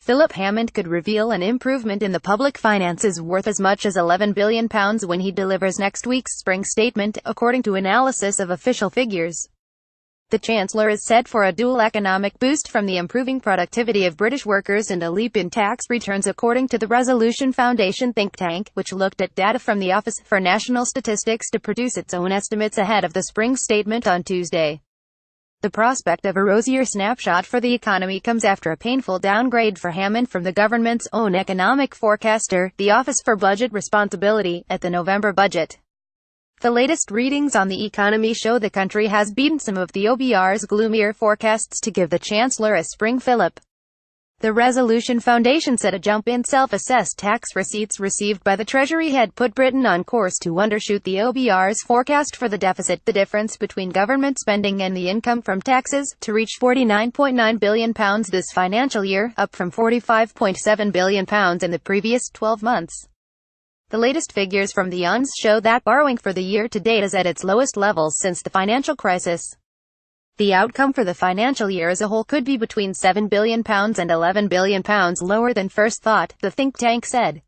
Philip Hammond could reveal an improvement in the public finances worth as much as £11 billion when he delivers next week's spring statement, according to analysis of official figures. The Chancellor is set for a dual economic boost from the improving productivity of British workers and a leap in tax returns, according to the Resolution Foundation think tank, which looked at data from the Office for National Statistics to produce its own estimates ahead of the spring statement on Tuesday. The prospect of a rosier snapshot for the economy comes after a painful downgrade for Hammond from the government's own economic forecaster, the Office for Budget Responsibility, at the November budget. The latest readings on the economy show the country has beaten some of the OBR's gloomier forecasts to give the Chancellor a spring fillip. The Resolution Foundation said a jump in self-assessed tax receipts received by the Treasury had put Britain on course to undershoot the OBR's forecast for the deficit, the difference between government spending and the income from taxes, to reach £49.9 billion this financial year, up from £45.7 billion in the previous 12 months. The latest figures from the ONS show that borrowing for the year to date is at its lowest levels since the financial crisis. The outcome for the financial year as a whole could be between £7 billion and £11 billion lower than first thought, the think tank said.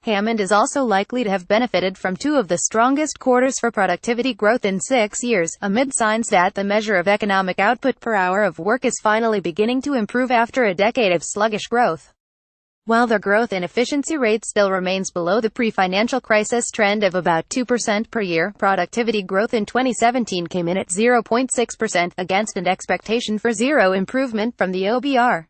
Hammond is also likely to have benefited from two of the strongest quarters for productivity growth in 6 years, amid signs that the measure of economic output per hour of work is finally beginning to improve after a decade of sluggish growth. While the growth in efficiency rate still remains below the pre-financial crisis trend of about 2% per year, productivity growth in 2017 came in at 0.6%, against an expectation for zero improvement from the OBR.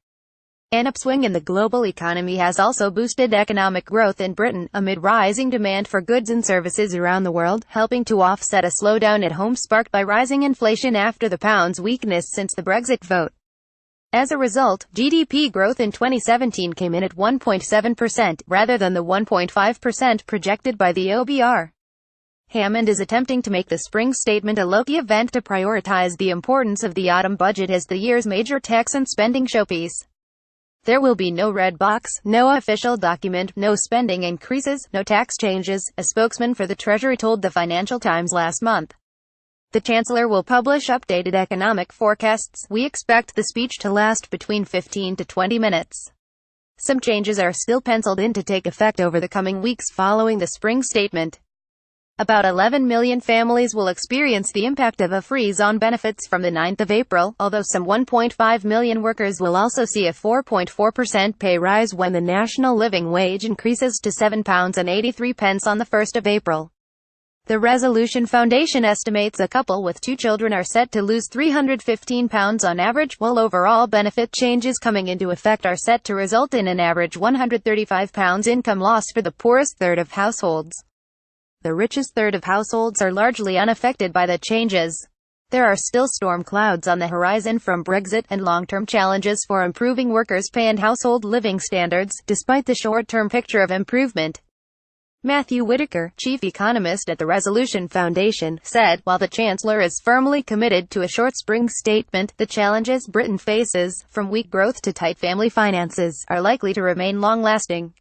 An upswing in the global economy has also boosted economic growth in Britain, amid rising demand for goods and services around the world, helping to offset a slowdown at home sparked by rising inflation after the pound's weakness since the Brexit vote. As a result, GDP growth in 2017 came in at 1.7%, rather than the 1.5% projected by the OBR. Hammond is attempting to make the spring statement a low-key event to prioritize the importance of the autumn budget as the year's major tax and spending showpiece. There will be no red box, no official document, no spending increases, no tax changes, a spokesman for the Treasury told the Financial Times last month. The Chancellor will publish updated economic forecasts. We expect the speech to last between 15 to 20 minutes. Some changes are still penciled in to take effect over the coming weeks following the spring statement. About 11 million families will experience the impact of a freeze on benefits from the 9th of April, although some 1.5 million workers will also see a 4.4% pay rise when the national living wage increases to £7.83 on the 1st of April. The Resolution Foundation estimates a couple with 2 children are set to lose £315 on average, while overall benefit changes coming into effect are set to result in an average £135 income loss for the poorest third of households. The richest third of households are largely unaffected by the changes. There are still storm clouds on the horizon from Brexit and long-term challenges for improving workers' pay and household living standards, despite the short-term picture of improvement. Matthew Whitaker, chief economist at the Resolution Foundation, said, while the Chancellor is firmly committed to a short spring statement, the challenges Britain faces, from weak growth to tight family finances, are likely to remain long-lasting.